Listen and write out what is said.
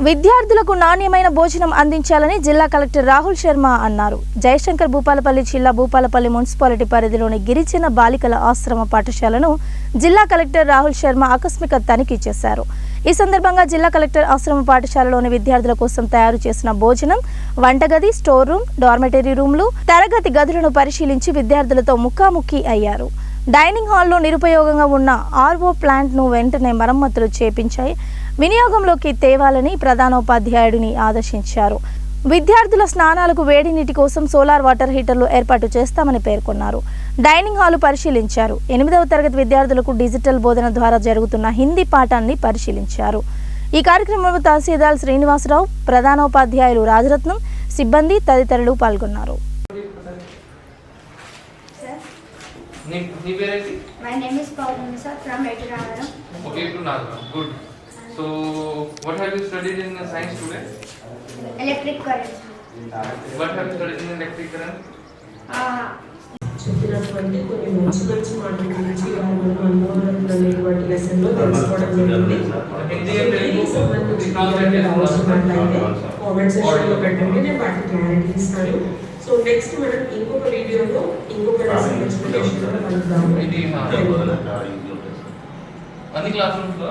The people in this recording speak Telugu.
విద్యార్థులకు నాణ్యమైన భోజనం అందించాలని జిల్లా కలెక్టర్ రాహుల్ శర్మ అన్నారు. జయశంకర్ భూపాలపల్లి జిల్లా భూపాలపల్లి మున్సిపాలిటీ పరిధిలోని గిరిజన బాలికల ఆశ్రమ పాఠశాలను జిల్లా కలెక్టర్ రాహుల్ శర్మ ఆకస్మిక తనిఖీ చేశారు. ఈ సందర్భంగా జిల్లా కలెక్టర్ ఆశ్రమ పాఠశాలలోని విద్యార్థుల కోసం తయారు చేసిన భోజనం, వంటగది, స్టోర్ రూమ్, డార్మెటరీ రూమ్లు, తరగతి గదులను పరిశీలించి విద్యార్థులతో ముఖాముఖి అయ్యారు. డైనింగ్ హాల్లో నిరుపయోగంగా ఉన్న ఆర్ఓ ప్లాంట్ను వెంటనే మరమ్మతులు చేపించాయి వినియోగంలోకి తేవాలని ప్రధానోపాధ్యాయుడిని ఆదేశించారు. విద్యార్థుల స్నానాలకు వేడి నీటి కోసం సోలార్ వాటర్ హీటర్లు ఏర్పాటు చేస్తామని పేర్కొన్నారు. డైనింగ్ హాల్ పరిశీలించారు. 8వ తరగతి విద్యార్థులకు డిజిటల్ బోధన ద్వారా జరుగుతున్న హిందీ పాఠాన్ని పరిశీలించారు. ఈ కార్యక్రమంలో తహసీల్దార్ శ్రీనివాసరావు, ప్రధానోపాధ్యాయులు రాజరత్నం, సిబ్బంది తదితరులు పాల్గొన్నారు. My name is Paulina sir from Etiravaram. Okay, to Nagaram. Good. So, what have you studied in science today? Electric current. What have you studied in electric current? చెప్పినటువంటి కొన్ని మంచి మంచి మాటల గురించి మనోహరమైనటువంటి లెసన్లో తెలుసుకోవడం జరిగింది. సంబంధించినటువంటి అవసరమైతే కామెంట్ సెక్షన్లో పెట్టండి, నేను వాటికి క్లారిటీ ఇస్తాను. సో నెక్స్ట్ మనం ఇంకొక వీడియోలో ఇంకొక లెసన్ ఎక్స్ప్లెనేషన్లో కలుద్దాము. అన్ని క్లాస్ రూమ్స్ లో